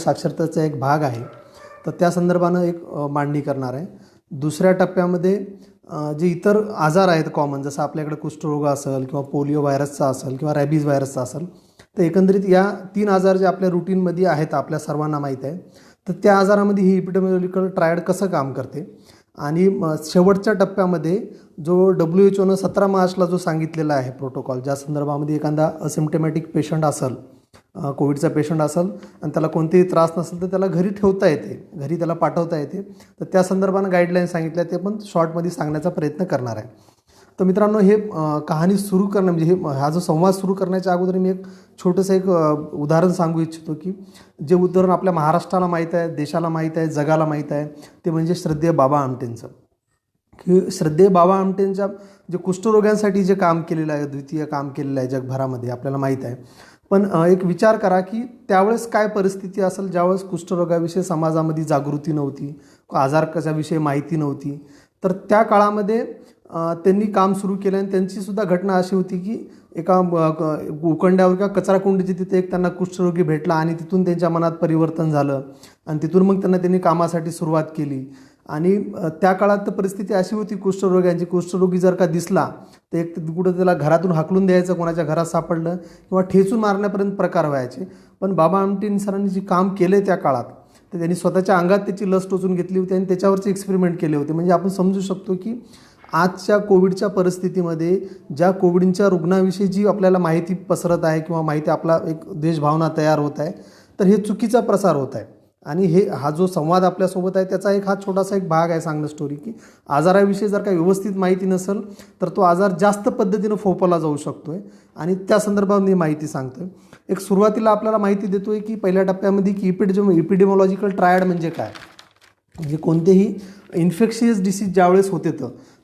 साक्षरतेचा एक भाग आहे, तर त्या संदर्भानं एक मांडणी करणार आहे. दुसऱ्या टप्प्यामध्ये जे इतर आजार आहेत कॉमन, जसं आपल्याकडे कुष्ठरोग असेल किंवा पोलिओ व्हायरसचा असेल किंवा रॅबीज व्हायरसचा असेल, तर एकंदरीत या 3 आजार जे आपल्या रुटीनमध्ये आहेत आपल्या सर्वांना माहीत आहे. तर त्या आजारामध्ये ही एपिडेमिओलॉजिकल ट्रायड कसं काम करते आणि शेवटच्या टप्प्यामध्ये जो WHO नं 17 मार्चला जो सांगितलेला आहे प्रोटोकॉल, ज्या संदर्भामध्ये एखादा असिम्प्टमॅटिक पेशंट असेल, कोविडचा पेशंट असेल आणि त्याला कोणतेही त्रास नसेल तर त्याला घरी ठेवता येते, घरी त्याला पाठवता येते. तर त्या संदर्भानं गाईडलाईन सांगितल्या, ते पण शॉर्टमध्ये सांगण्याचा प्रयत्न करणार आहे. तर मित्रांनो, हे कहाणी सुरू करणं म्हणजे हा जो संवाद सुरू करण्याच्या अगोदर मी एक छोटंसं एक उदाहरण सांगू इच्छितो, की जे उदाहरण आपल्या महाराष्ट्राला माहीत आहे, देशाला माहीत आहे, जगाला माहीत आहे, ते म्हणजे श्रद्धेय बाबा आमटेंचं. की श्रद्धेय बाबा आमटेंच्या जे कुष्ठरोग्यांसाठी जे काम केलेलं आहे, द्वितीय काम केलेलं आहे जगभरामध्ये आपल्याला माहीत आहे. पण एक विचार करा की त्यावेळेस काय परिस्थिती असेल ज्यावेळेस कुष्ठरोगाविषयी समाजामध्ये जागृती नव्हती, आजार कशाविषयी माहिती नव्हती. तर त्या काळामध्ये त्यांनी काम सुरू केलं आणि त्यांचीसुद्धा घटना अशी होती की एका उकंड्यावर किंवा कचराकुंडीची तिथे एक त्यांना कुष्ठरोगी भेटला आणि तिथून त्यांच्या मनात परिवर्तन झालं आणि तिथून मग त्यांनी कामासाठी सुरुवात केली. आणि त्या काळात तर परिस्थिती अशी होती कुष्ठरोग्यांची, कुष्ठरोगी जर का दिसला तर एक कुठं त्याला घरातून हाकलून द्यायचं, कोणाच्या घरात सापडलं किंवा ठेचून मारण्यापर्यंत प्रकार व्हायचे. पण बाबा आमटे सरांनी जे काम केले त्या काळात, तर त्यांनी स्वतःच्या अंगात त्याची लस टोचून घेतली होती आणि त्याच्यावरचे एक्सपेरिमेंट केले होते. म्हणजे आपण समजू शकतो की आजच्या कोविडच्या परिस्थितीमध्ये ज्या कोविडच्या रुग्णाविषयी जी आपल्याला माहिती पसरत आहे किंवा माहिती आपला एक देशभावना तयार होत आहे, तर हे चुकीचा प्रसार होत आहे. आणि हा जो संवाद आपल्यासोबत आहे त्याचा हा छोटासा एक भाग आहे सांगणं स्टोरी, की आजाराविषयी जर का व्यवस्थित माहिती नसेल तर तो आजार जास्त पद्धतीनं फोपवला जाऊ शकतो आहे आणि त्या संदर्भात मी माहिती सांगतो आहे. एक सुरुवातीला आपल्याला माहिती देतो आहे की पहिल्या टप्प्यामध्ये की एपिडेमिओलॉजिकल ट्रायड म्हणजे काय, म्हणजे कोणतेही इन्फेक्शियस डिसीज ज्यावेळेस होते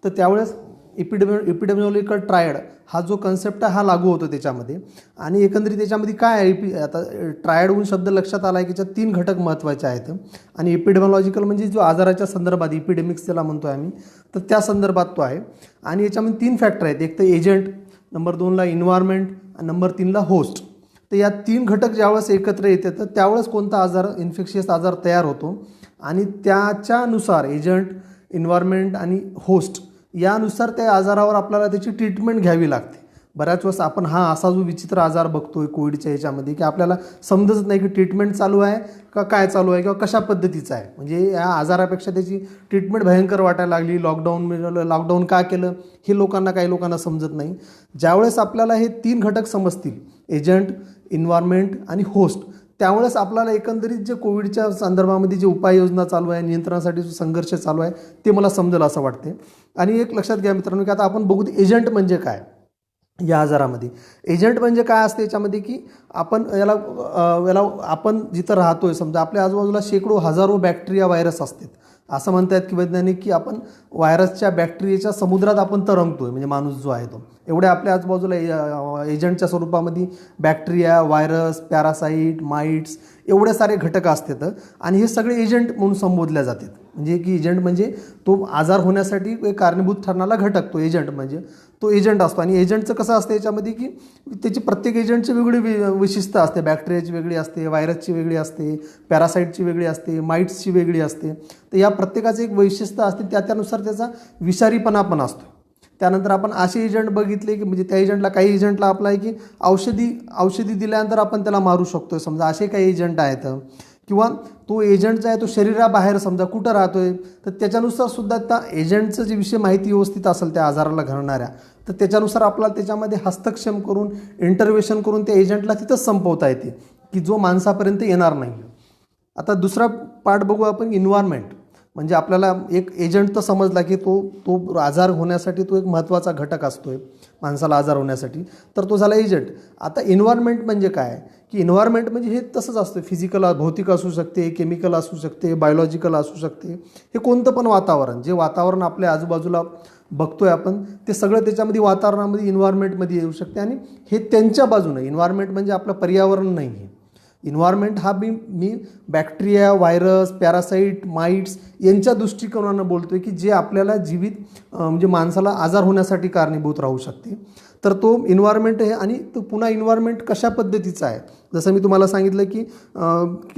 तर त्यावेळेस एपिडेमिओलॉजिकल ट्रायड हा जो कन्सेप्ट आहे हा लागू होतो त्याच्यामध्ये. आणि एकंदरीत त्याच्यामध्ये काय आहे, आता ट्रायडहून शब्द लक्षात आला आहे की त्याच्यात 3 घटक महत्त्वाचे आहेत. आणि एपिडेमिओलॉजिकल म्हणजे जो आजाराच्या संदर्भात इपिडेमिक्स त्याला म्हणतो आहे आम्ही, तर त्या संदर्भात तो आहे. आणि याच्यामध्ये 3 फॅक्टर आहेत, एक तर एजंट, नंबर 2ला इन्व्हायरमेंट आणि नंबर 3ला होस्ट. तर या 3 घटक ज्यावेळेस एकत्र येते तर त्यावेळेस कोणता आजार, इन्फेक्शियस आजार तयार होतो आणि त्याच्यानुसार एजंट, इन्व्हायरमेंट आणि होस्ट यानुसार त्या आजारावर आपल्याला त्याची ट्रीटमेंट घ्यावी लागते. बऱ्याच वेळेस आपण असा जो विचित्र आजार बघतोय कोविडच्या ह्याच्यामध्ये की आपल्याला समजत नाही की ट्रीटमेंट चालू आहे का काय चालू आहे किंवा कशा पद्धतीचं आहे. म्हणजे या आजारापेक्षा त्याची ट्रीटमेंट भयंकर वाटायला लागली. लॉकडाऊन का केलं हे काही लोकांना समजत नाही. ज्यावेळेस आपल्याला हे 3 घटक समजतील, एजंट, इन्व्हायरमेंट आणि होस्ट, त्यावेळेस आपल्याला एकंदरीत जे कोविडच्या संदर्भामध्ये जे उपाययोजना चालू आहे, नियंत्रणासाठी जो संघर्ष चालू आहे ते मला समजेल असं वाटते. आणि एक लक्षात घ्या मित्रांनो की आता आपण बघू एजंट म्हणजे काय या आजारामध्ये. एजंट म्हणजे काय असते याच्यामध्ये की आपण याला आपण जिथं राहतोय, समजा आपल्या आजूबाजूला शेकडो हजारो बॅक्टेरिया व्हायरस असतात. असं म्हणतात की वैज्ञानिक की आपण व्हायरसच्या बॅक्टेरियाच्या समुद्रात आपण तरंगतोय, म्हणजे माणूस जो आहे तो. एवढ्या आपल्या आजूबाजूला एजंटच्या स्वरूपामध्ये बॅक्टेरिया, व्हायरस, पॅरासाईट, माइट्स एवढे सारे घटक असतात आणि हे सगळे एजंट म्हणून संबोधल्या जातात. म्हणजे की एजंट म्हणजे तो आजार होण्यासाठी एक कारणीभूत ठरणारा घटक, तो एजंट म्हणजे तो एजंट असतो. आणि एजंटचं कसं असतं याच्यामध्ये की त्याची प्रत्येक एजंटची वेगळी विशिष्टता असते. बॅक्टेरियाची वेगळी असते, व्हायरसची वेगळी असते, पॅरासाईटची वेगळी असते, माइट्सची वेगळी असते. तर या प्रत्येकाचं एक वैशिष्ट्य असते, त्यानुसार त्याचा विषारीपणा पण असतो. त्यानंतर आपण असे एजंट बघितले की म्हणजे त्या एजंटला, काही एजंटला आपला आहे की औषधी दिल्यानंतर आपण त्याला मारू शकतो, समजा असे काही एजंट आहेत. किंवा तो एजंट जो आहे तो शरीराबाहेर समजा कुठं राहतोय तर त्याच्यानुसार सुद्धा त्या एजंटचं जे विषय माहिती व्यवस्थित असेल त्या आजाराला घडणाऱ्या, तर त्याच्यानुसार आपल्याला त्याच्यामध्ये हस्तक्षेप करून, इंटरव्हेन्शन करून त्या एजंटला तिथंच संपवता येते की जो माणसापर्यंत येणार नाही. आता दुसरा पार्ट बघू आपण, इन्व्हायरमेंट. म्हणजे आपल्याला एक एजंट तर समजला की तो आजार होण्यासाठी तो एक महत्त्वाचा घटक असतोय माणसाला आजार होण्यासाठी, तर तो झाला एजंट. आता इन्व्हायरमेंट म्हणजे काय की इन्व्हायरमेंट म्हणजे हे तसंच असतं, फिजिकल, भौतिक असू शकते, केमिकल असू शकते, बायोलॉजिकल असू शकते. हे कोणतं पण वातावरण, जे वातावरण आपल्या आजूबाजूला बघतोय आपण ते सगळं त्याच्यामध्ये वातावरणामध्ये इन्व्हायरमेंटमध्ये येऊ शकते. आणि हे त्यांच्या बाजूनं, इन्व्हायरमेंट म्हणजे आपलं पर्यावरण नाही आहे, इन्व्हायरमेंट हा मी बॅक्टेरिया, व्हायरस, पॅरासाईट, माइट्स यांच्या दृष्टिकोनानं बोलतो आहे की जे आपल्याला जीवित म्हणजे माणसाला आजार होण्यासाठी कारणीभूत राहू शकते. तर तो इन्व्हायरमेंट आहे. आणि तो पुन्हा इन्व्हायरमेंट कशा पद्धतीचा आहे, जसं मी तुम्हाला सांगितलं की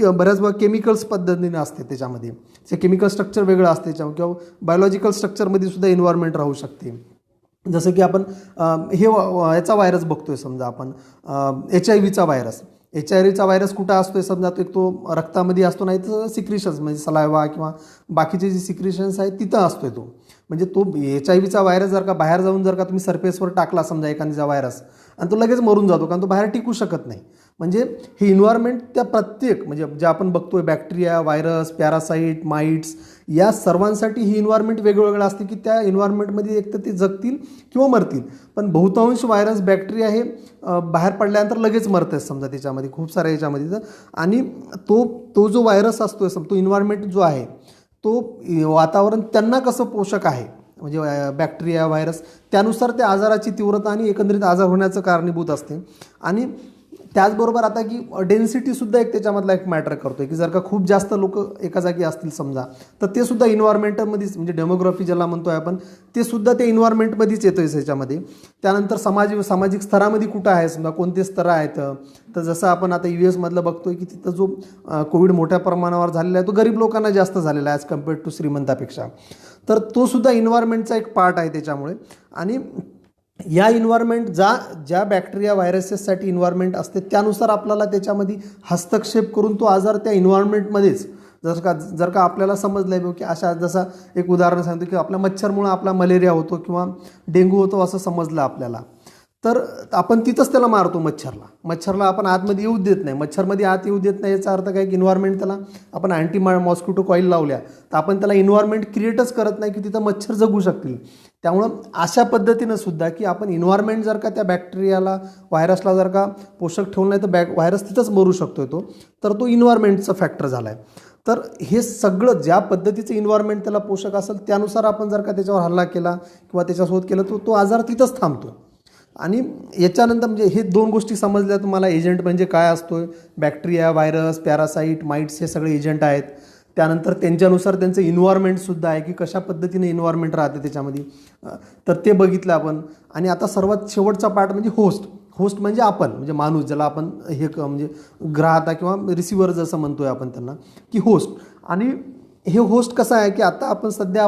बऱ्याच वेळा केमिकल्स पद्धतीने असते त्याच्यामध्ये, ते केमिकल स्ट्रक्चर वेगळं असते त्याच्यामध्ये, किंवा बायोलॉजिकल स्ट्रक्चरमध्ये सुद्धा इन्व्हायरमेंट राहू शकते. जसं की आपण याचा व्हायरस बघतोय, समजा आपण HIV व्हायरस. HIV व्हायरस कुठं असतोय, समजा तो रक्तामध्ये असतो, नाही तर सिक्रिशन्स म्हणजे सलायवा किंवा बाकीचे जे सिक्रिशन्स आहेत तिथं असतोय तो. म्हणजे तो HIV व्हायरस जर का बाहेर जाऊन जर का तुम्ही सरफेसवर टाकला समजा एखाद्याचा व्हायरस, आणि तो लगेच मरून जातो, कारण तो बाहेर टिकू शकत नाही. म्हणजे हे इन्व्हायरमेंट त्या प्रत्येक म्हणजे जे आपण बघतोय बॅक्टेरिया, व्हायरस, पॅरासाईट, माइट्स या सर्वांसाठी ही इन्व्हायरमेंट वेगवेगळं असते की त्या इन्व्हायरमेंटमध्ये एक तर ते जगतील किंवा मरतील. पण बहुतांश व्हायरस, बॅक्टेरिया हे बाहेर पडल्यानंतर लगेच मरतात समजा त्याच्यामध्ये खूप साऱ्या याच्यामध्ये. आणि तो जो व्हायरस असतो, तो इन्व्हायरमेंट जो आहे तो वातावरण त्यांना कसं पोषक आहे, म्हणजे बॅक्टेरिया, व्हायरस, त्यानुसार त्या आजाराची तीव्रता आणि एकंदरीत आजार होण्याचं कारणीभूत असते. आणि त्याचबरोबर आता की डेन्सिटीसुद्धा एक त्याच्यामधला एक मॅटर करतो आहे की जर का खूप जास्त लोक एका जागी असतील समजा, तर ते सुद्धा इन्व्हायरमेंटमध्येच म्हणजे डेमोग्राफी ज्याला म्हणतोय आपण, ते सुद्धा ते इन्व्हायरमेंटमध्येच येतं आहे त्याच्यामध्ये. त्यानंतर सामाजिक स्तरामध्ये कुठं आहे, समजा कोणते स्तर आहेत. तर जसं आपण आता US मधलं बघतोय की तिथं जो कोविड मोठ्या प्रमाणावर झालेला आहे तो गरीब लोकांना जास्त झालेला आहे ॲज कम्पेअर्ड टू श्रीमंतापेक्षा. तर तो सुद्धा इन्व्हायरमेंटचा एक पार्ट आहे त्याच्यामुळे. आणि या इन्व्हायरमेंट ज्या बॅक्टेरिया, व्हायरसेससाठी इन्व्हायरमेंट असते त्यानुसार आपल्याला त्याच्यामध्ये हस्तक्षेप करून तो आजार त्या इन्व्हायरमेंटमध्येच जर का आपल्याला समजलं आहे की अशा, जसं एक उदाहरण सांगतो की आपल्या मच्छरमुळं आपला मलेरिया होतो किंवा डेंग्यू होतो असं समजलं आपल्याला, तर आपण तिथंच त्याला मारतो मच्छरला आपण आतमध्ये येऊ देत नाही, मच्छरमध्ये आत येऊ देत नाही. याचा अर्थ काय की इन्व्हायरमेंट त्याला आपण मॉस्किटो कॉईल लावल्या तर आपण त्याला इन्व्हायरमेंट क्रिएटच करत नाही की तिथं मच्छर जगू शकतील. त्यामुळं अशा पद्धतीनं सुद्धा की आपण इन्व्हायरमेंट जर का त्या बॅक्टेरियाला, व्हायरसला जर का पोषक ठेवलं नाही तर व्हायरस तिथंच मरू शकतो तर तो इन्व्हायरमेंटचा फॅक्टर झाला आहे. तर हे सगळं ज्या पद्धतीचं इन्व्हायरमेंट त्याला पोषक असेल त्यानुसार आपण जर का त्याच्यावर हल्ला केला किंवा त्याच्यासोबत केलं तर तो आजार तिथंच थांबतो. आणि याच्यानंतर म्हणजे हे दोन गोष्टी समजल्या तुम्हाला, एजंट म्हणजे काय असतो, बॅक्टेरिया, व्हायरस, पॅरासाईट, माइट्स हे सगळे एजंट आहेत. त्यानंतर त्यांच्यानुसार त्यांचं इन्व्हायरमेंटसुद्धा आहे की कशा पद्धतीने इन्व्हायरमेंट राहते त्याच्यामध्ये, तर ते बघितलं आपण. आणि आता सर्वात शेवटचा पार्ट म्हणजे होस्ट म्हणजे आपण, म्हणजे माणूस ज्याला आपण म्हणजे ग्राहता किंवा रिसिव्हर जसं म्हणतोय आपण त्यांना की होस्ट. आणि हे होस्ट कसं आहे की आता आपण सध्या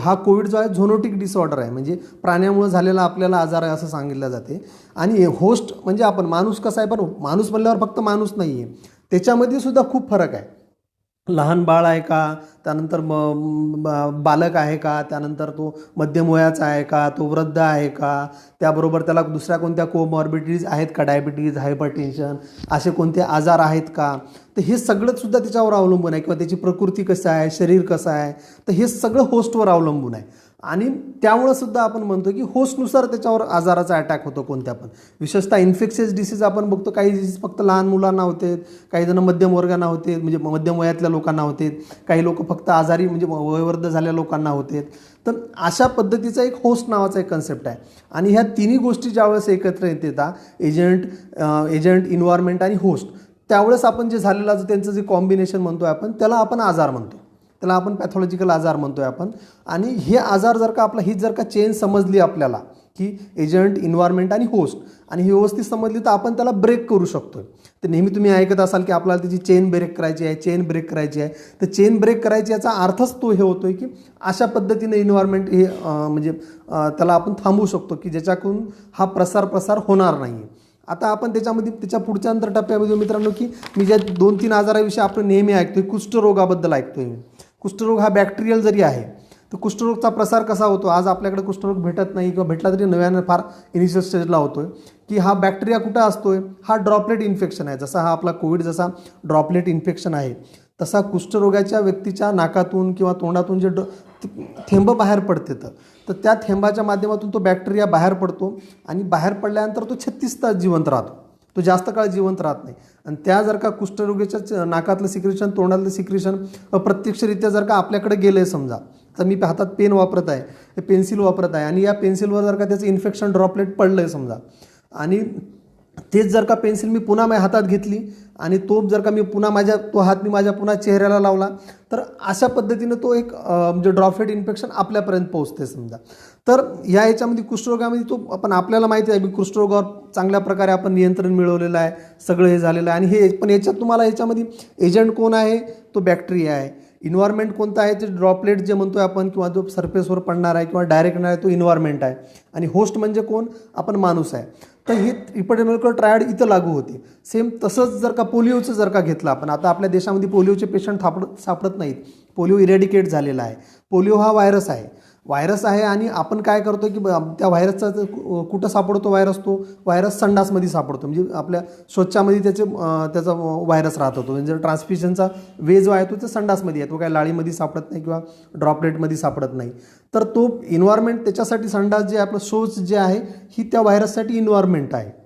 हा कोविड जो आहे झोनोटिक डिसऑर्डर आहे, म्हणजे प्राण्यामुळे झालेला आपल्याला आजार आहे असं सांगितलं जाते. आणि होस्ट म्हणजे आपण, माणूस कसा आहे, पण माणूस म्हणल्यावर फक्त माणूस नाही आहे, त्याच्यामध्ये सुद्धा खूप फरक आहे. लहान बाळ आहे का, त्यानंतर बालक आहे का, त्यानंतर तो मध्यम वयाचा आहे का, तो वृद्ध आहे का, त्याबरोबर त्याला दुसऱ्या कोणत्या कोमॉर्बिडिटीज आहेत का, डायबिटीज, हायपरटेन्शन असे कोणते आजार आहेत का. तर हे सगळं सुद्धा त्याच्यावर अवलंबून आहे, किंवा त्याची प्रकृती कसं आहे, शरीर कसं आहे, तर हे सगळं होस्टवर अवलंबून आहे. आणि त्यामुळं सुद्धा आपण म्हणतो की होस्टनुसार त्याच्यावर आजाराचा अटॅक होतो कोणत्या पण. विशेषतः इन्फेक्शियस डिसीज आपण बघतो, काही डिसीज फक्त लहान मुलांना होते, काही जण मध्यम वर्गांना होते, म्हणजे मध्यम वयातल्या लोकांना होते, काही लोक फक्त आजारी म्हणजे वयोवृद्ध झालेल्या लोकांना होते. तर अशा पद्धतीचा एक होस्ट नावाचा एक कन्सेप्ट आहे. आणि ह्या तिन्ही गोष्टी ज्यावेळेस एकत्र येतात, एजंट, इन्व्हायरमेंट आणि होस्ट, त्यावेळेस आपण जे झालेला जो त्यांचं जे कॉम्बिनेशन म्हणतोय आपण, त्याला आपण आजार म्हणतो, त्याला आपण पॅथॉलॉजिकल आजार म्हणतोय आपण. आणि हे आजार जर का ही जर का चेन समजली आपल्याला की एजंट, इन्व्हायरमेंट आणि होस्ट, आणि ही व्यवस्थित समजली तर आपण त्याला ब्रेक करू शकतो. तर नेहमी तुम्ही ऐकत असाल की आपल्याला त्याची चेन ब्रेक करायची आहे. तर चेन ब्रेक करायची याचा अर्थच तो हे होतोय की अशा पद्धतीने इन्व्हायरमेंट हे म्हणजे त्याला आपण थांबवू शकतो की ज्याच्याकडून हा प्रसार होणार नाही. आता आपण त्याच्या पुढच्या टप्प्यामध्ये मित्रांनो की मी ज्या 2-3 आजाराविषयी आपण नेहमी ऐकतोय, कुष्ठरोगाबद्दल ऐकतोय मी. कुष्ठरोग हा बॅक्टेरियल जरी आहे तर कुष्ठरोगचा प्रसार कसा होतो, आज आपल्याकडे कुष्ठरोग भेटत नाही किंवा भेटला तरी नव्यानं फार इनिशियल स्टेजला होतोय, की हा बॅक्टेरिया कुठं असतोय, हा ड्रॉपलेट इन्फेक्शन आहे. जसा हा आपला कोविड जसा ड्रॉपलेट इन्फेक्शन आहे, तसा कुष्ठरोगाच्या व्यक्तीच्या नाकातून किंवा तोंडातून जे थेंब बाहेर पडते तर त्या थेंबाच्या माध्यमातून तो बॅक्टेरिया बाहेर पडतो. आणि बाहेर पडल्यानंतर तो 36 तास जिवंत राहतो, तो जास्त काळ जिवंत राहत नाही. आणि त्या जर का कुष्ठरोगाच्या नाकातलं सिक्रेशन, तोंडातलं सिक्रेशन अप्रत्यक्षरित्या जर का आपल्याकडे गेलं आहे समजा, तर मी हातात पेन वापरत आहे, पेन्सिल वापरत आहे, आणि या पेन्सिलवर जर का त्याचं इन्फेक्शन ड्रॉपलेट पडलं आहे समजा, आणि तेच जर का पेन्सिल मी पुन्हा माझ्या हातात घेतली आणि तो जर का मी पुन्हा तो हात मी माझ्या पुन्हा चेहऱ्याला लावला, तर अशा पद्धतीनं तो एक म्हणजे ड्रॉपलेट इन्फेक्शन आपल्यापर्यंत पोहोचते समजा. तर याच्यामध्ये कुष्ठरोगामध्ये तो आपण आपल्याला माहिती आहे की कुष्ठरोगावर चांगल्या प्रकारे आपण नियंत्रण मिळवलेलं आहे, सगळं हे झालेलं आहे. आणि हे पण याच्यात तुम्हाला याच्यामध्ये एजंट कोण आहे, तो बॅक्टेरिया आहे. इन्व्हायरमेंट कोणता आहे, ते ड्रॉपलेट जे म्हणतोय आपण किंवा जो सरफेसवर पडणार आहे किंवा डायरेक्ट येणार आहे तो इन्व्हायरमेंट आहे. आणि होस्ट म्हणजे कोण, आपण माणूस आहे. तर ही इपिडेमियोलॉजिकल ट्रायड इथं लागू होते. सेम तसंच जर का पोलिओचं जर का घेतलं आपण, आता आपल्या देशामध्ये पोलिओचे पेशंट सापडत नाहीत. पोलिओ इरॅडिकेट झालेला आहे. पोलिओ हा व्हायरस आहे आणि आपण काय करतो की त्या व्हायरसचा कुठं सापडतो व्हायरस, तो व्हायरस संडासमध्ये सापडतो. म्हणजे आपल्या शौचामध्ये त्याचा व्हायरस राहत होतो. म्हणजे ट्रान्समिशनचा वे जो आहे तो संडासमध्ये आहे, तो काय लाळीमध्ये सापडत नाही किंवा ड्रॉपलेटमध्ये सापडत नाही. तर तो इन्व्हायरमेंट त्याच्यासाठी संडास जे आपलं शौच जे आहे ही त्या व्हायरससाठी इन्व्हायरमेंट आहे.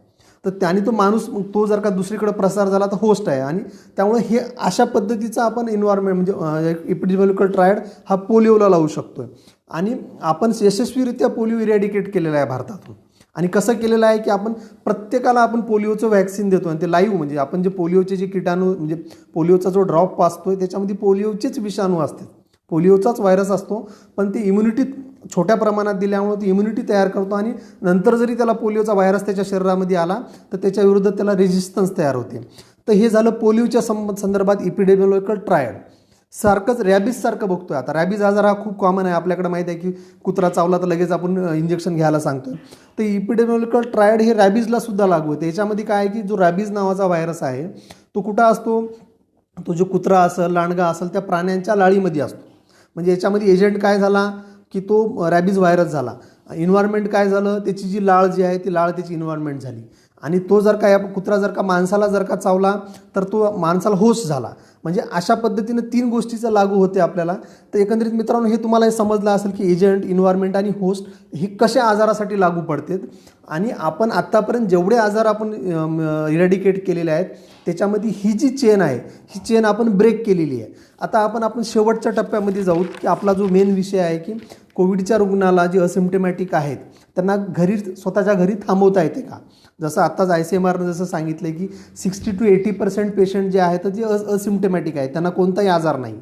तर त्याने तो माणूस तो जर का दुसरीकडे प्रसार झाला तर होस्ट आहे. आणि त्यामुळे हे अशा पद्धतीचा आपण इन्व्हायरमेंट म्हणजे इपिडेमियोलॉजिकल ट्रायड हा पोलिओला लावू शकतोय. आणि आपण यशस्वीरित्या पोलिओ इरॅडिकेट केलेला आहे भारतातून. आणि कसं केलेलं आहे की आपण प्रत्येकाला आपण पोलिओचं व्हॅक्सिन देतो. आणि ते लाईव्ह म्हणजे आपण जे पोलिओचे जे किटाणू म्हणजे पोलिओचा जो ड्रॉप पाजतोय त्याच्यामध्ये पोलिओचेच विषाणू असतात, पोलिओचाच व्हायरस असतो. पण ते इम्युनिटी छोट्या प्रमाणात दिल्यामुळे ती इम्युनिटी तयार करतो आणि नंतर जरी त्याला पोलिओचा व्हायरस त्याच्या शरीरामध्ये आला तर त्याच्या विरुद्ध त्याला रेजिस्टन्स तयार होते. तर हे झालं पोलिओच्या संदर्भात इपिडेमियोलॉजिकल ट्रायड. सारखंच रॅबीजसारखं बघतोय. आता रॅबीज आजार हा खूप कॉमन आहे, आपल्याकडे माहिती आहे की कुत्रा चावला तर लगेच आपण इंजेक्शन घ्यायला सांगतो. तर इपिडेमियोलॉजिकल ट्रायड हे रॅबीजला सुद्धा लागू होते. याच्यामध्ये काय आहे की जो रॅबीज नावाचा व्हायरस आहे तो कुठं असतो, तो जो कुत्रा असेल, लांडगा असेल त्या प्राण्यांच्या लाळीमध्ये असतो. म्हणजे याच्यामध्ये एजंट काय झाला की तो रॅबीज व्हायरस झाला. इन्व्हायरमेंट काय झालं, त्याची जी लाळ जी आहे ती लाळ त्याची इन्व्हायरमेंट झाली. आणि तो जर का कुत्रा जर का माणसाला जर का चावला तर तो माणसाला होस्ट झाला. म्हणजे अशा पद्धतीनं 3 गोष्टीचं लागू होते आपल्याला. तर एकंदरीत मित्रांनो हे तुम्हाला समजलं असेल की एजंट, इन्व्हायरमेंट आणि होस्ट हे कशा आजारासाठी लागू पडतात. आणि आपण आत्तापर्यंत जेवढे आजार आपण इरॅडिकेट केलेले आहेत त्याच्यामध्ये ही जी चेन आहे ही चेन आपण ब्रेक केलेली आहे. आता आपण शेवटच्या टप्प्यामध्ये जाऊ की आपला जो मेन विषय आहे की कोविडच्या रुग्णाला जे असिम्प्टमॅटिक आहेत त्यांना स्वतःच्या घरी थांबवता येते का. जसं आत्ताच ICMRनं जसं सांगितलं की 60 to 80% पेशंट जे आहेत जे असिम्प्टमॅटिक आहेत, त्यांना कोणताही आजार नाही.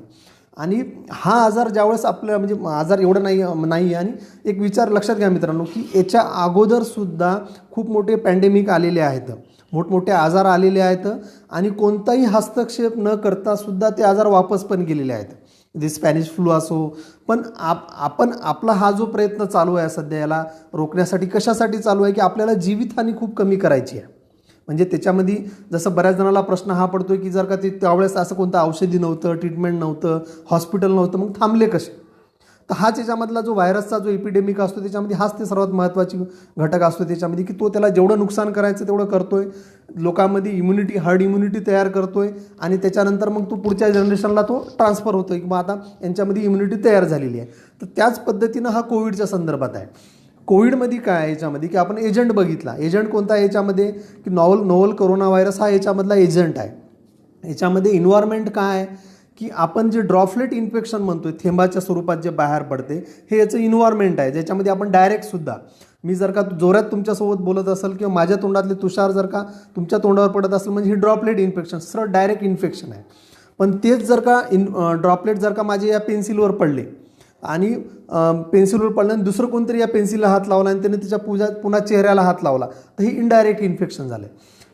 आणि हा आजार ज्यावेळेस आपल्या म्हणजे आजार एवढं नाही. आणि एक विचार लक्षात घ्या मित्रांनो की याच्या अगोदरसुद्धा खूप मोठे पॅन्डेमिक आलेले आहेत, मोठमोठे आजार आलेले आहेत आणि कोणताही हस्तक्षेप न करता सुद्धा ते आजार वापस पण गेलेले आहेत. जे स्पॅनिश फ्लू असो. पण आपण आपला हा जो प्रयत्न चालू आहे सध्या याला रोखण्यासाठी कशासाठी चालू आहे की आपल्याला जीवितहानी खूप कमी करायची आहे. म्हणजे त्याच्यामध्ये जसं बऱ्याच जणांना प्रश्न हा पडतो की जर का त्यावेळेस असं कोणतं औषधी नव्हतं, ट्रीटमेंट नव्हतं, हॉस्पिटल नव्हतं, मग थांबले कसे. तर हाच याच्यामधला जो व्हायरसचा जो एपिडेमिक असतो त्याच्यामध्ये हाच ते सर्वात महत्त्वाची घटक असतो त्याच्यामध्ये की तो त्याला जेवढं नुकसान करायचं तेवढं करतोय, लोकांमध्ये इम्युनिटी, हर्ड इम्युनिटी तयार करतोय आणि त्याच्यानंतर मग तो पुढच्या जनरेशनला तो ट्रान्सफर होतोय की मग आता यांच्यामध्ये इम्युनिटी तयार झालेली आहे. तर त्याच पद्धतीनं हा कोविडच्या संदर्भात आहे. कोविडमध्ये काय आहे याच्यामध्ये की आपण एजंट बघितला. एजंट कोणता आहे याच्यामध्ये की नोवल कोरोना व्हायरस हा याच्यामधला एजंट आहे. याच्यामध्ये इन्व्हायरमेंट काय आहे की आपण जे ड्रॉपलेट इन्फेक्शन म्हणतोय, थेंबाच्या स्वरूपात जे बाहेर पडते, हे याचं इन्व्हायरमेंट आहे ज्याच्यामध्ये आपण डायरेक्टसुद्धा मी जर का जोरात तुमच्यासोबत बोलत असेल किंवा माझ्या तोंडातले तुषार जर का तुमच्या तोंडावर पडत असेल म्हणजे ही ड्रॉपलेट इन्फेक्शन सरळ डायरेक्ट इन्फेक्शन आहे. पण तेच जर का ड्रॉपलेट जर का माझे या पेन्सिलवर पडले आणि पेन्सिलवर पडल्याने दुसरं कोणतरी या पेन्सिलला हात लावला आणि त्याने तिच्या पुन्हा चेहऱ्याला हात लावला तर हे इनडायरेक्ट इन्फेक्शन झालं.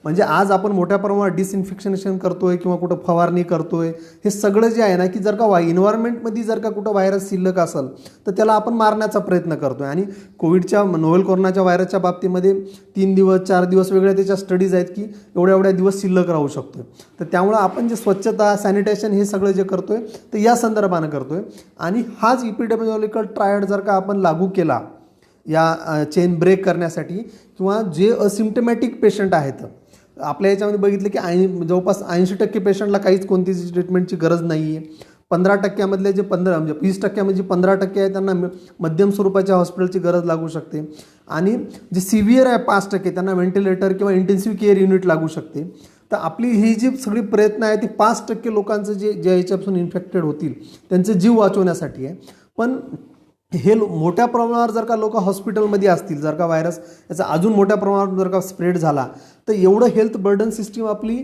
म्हणजे आज आपण मोठ्या प्रमाणात डिसइन्फेक्शन करतोय किंवा कुठं फवारणी करतोय, हे सगळं जे आहे ना की जर का इन्व्हायरमेंटमध्ये जर का कुठं व्हायरस शिल्लक असेल तर त्याला आपण मारण्याचा प्रयत्न करतोय. आणि कोविडच्या नोव्हेल कोरोनाच्या व्हायरसच्या बाबतीमध्ये 3 दिवस 4 दिवस वेगळ्या त्याच्या स्टडीज आहेत की एवढ्या दिवस शिल्लक राहू शकतोय. तर त्यामुळं आपण जे स्वच्छता, सॅनिटेशन हे सगळं जे करतोय तर या संदर्भानं करतोय. आणि हाच इपिडेमियोलॉजिकल ट्रायड जर का आपण लागू केला या चेन ब्रेक करण्यासाठी किंवा जे असिम्प्टमॅटिक पेशंट आहेत आपल्या याच्यामध्ये बघितलं की जवळपास 80% पेशंटला काहीच कोणतीच ट्रीटमेंटची गरज नाही आहे. 15% जे 20% 15% आहे त्यांना मध्यम स्वरूपाच्या हॉस्पिटलची गरज लागू शकते. आणि जे सिव्हिअर आहे 5% त्यांना व्हेंटिलेटर किंवा इंटेन्सिव्ह केअर युनिट लागू शकते. तर आपली ही जी सगळी प्रयत्न आहे ती 5% लोकांचं जे याच्यापासून इन्फेक्टेड होतील त्यांचे जीव वाचवण्यासाठी आहे. पण हे मोठ्या प्रमाणावर जर का लोक हॉस्पिटलमध्ये असतील, जर का व्हायरस याचा अजून मोठ्या प्रमाणावर जर का स्प्रेड झाला तर एवढं हेल्थ बर्डन सिस्टीम आपली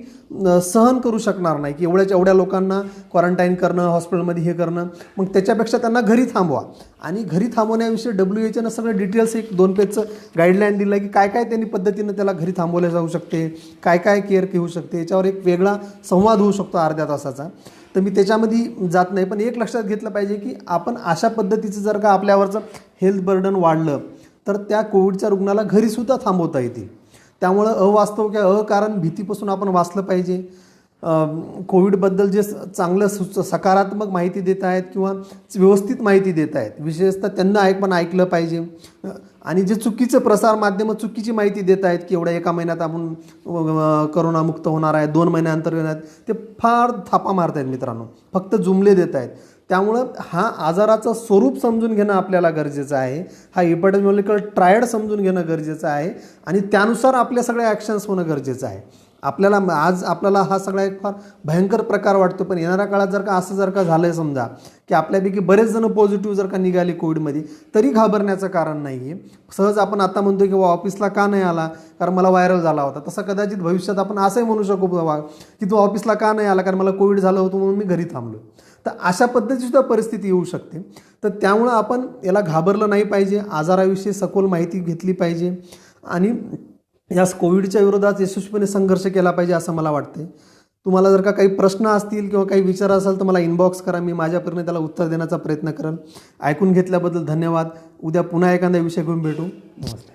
सहन करू शकणार नाही की एवढ्या लोकांना क्वारंटाईन करणं, हॉस्पिटलमध्ये हे करणं. मग त्याच्यापेक्षा त्यांना घरी थांबवा. आणि घरी थांबवण्याविषयी WHO सगळं डिटेल्स एक 2 पेजचं गाईडलाईन दिलं की काय काय त्यांनी पद्धतीनं त्याला घरी थांबवलं जाऊ शकते, काय काय केअर घेऊ शकते, याच्यावर एक वेगळा संवाद होऊ शकतो अर्ध्या तासाचा. तर मी त्याच्यामध्ये जात नाही, पण एक लक्षात घेतलं पाहिजे की आपण अशा पद्धतीचं जर का आपल्यावरचं हेल्थ बर्डन वाढलं तर त्या कोविडच्या रुग्णाला घरीसुद्धा थांबवता येतील. त्यामुळं अवास्तव किंवा अकारण भीतीपासून आपण वाचलं पाहिजे. कोविडबद्दल जे चांगलं सकारात्मक माहिती देत आहेत किंवा व्यवस्थित माहिती देत आहेत, विशेषतः त्यांना पण ऐकलं पाहिजे. आणि जे चुकीचं प्रसार माध्यमं चुकीची माहिती देत आहेत की एवढ्या 1 महिन्यात आपण करोनामुक्त होणार आहे, 2 महिन्यानंतर येणार, ते फार थापा मारत आहेत मित्रांनो, फक्त जुमले देत आहेत. त्यामुळं हा आजाराचं स्वरूप समजून घेणं आपल्याला गरजेचं आहे. हा एपिडेमियोलॉजिकल ट्रायड समजून घेणं गरजेचं आहे आणि त्यानुसार आपल्या सगळ्या ॲक्शन्स होणं गरजेचं आहे. आपल्याला हा सगळा एक फार भयंकर प्रकार वाटतो, पण येणाऱ्या काळात जर का झालं आहे समजा की आपल्यापैकी बरेच जण पॉझिटिव्ह जर का निघाले कोविडमध्ये, तरी घाबरण्याचं कारण नाही आहे. सहज आपण आता म्हणतो की ऑफिसला का नाही आला, कारण मला व्हायरल झाला होता. तसं कदाचित भविष्यात आपण असंही म्हणू शकू बाबा की तू ऑफिसला का नाही आला, कारण मला कोविड झालं होतं म्हणून मी घरी थांबलो. तर अशा पद्धतीसुद्धा परिस्थिती येऊ शकते. तर त्यामुळं आपण याला घाबरलं नाही पाहिजे, आजाराविषयी सखोल माहिती घेतली पाहिजे आणि या कोविडच्या विरोधात यशस्वीपणे संघर्ष केला पाहिजे असं मला वाटते. तुम्हाला जर का काही प्रश्न असतील किंवा काही विचार असेल तर मला इनबॉक्स करा, मी माझ्यापरीने त्याला उत्तर देण्याचा प्रयत्न करेन. ऐकून घेतल्याबद्दल धन्यवाद. उद्या पुन्हा एखादा विषय घेऊन भेटू. नमस्ते.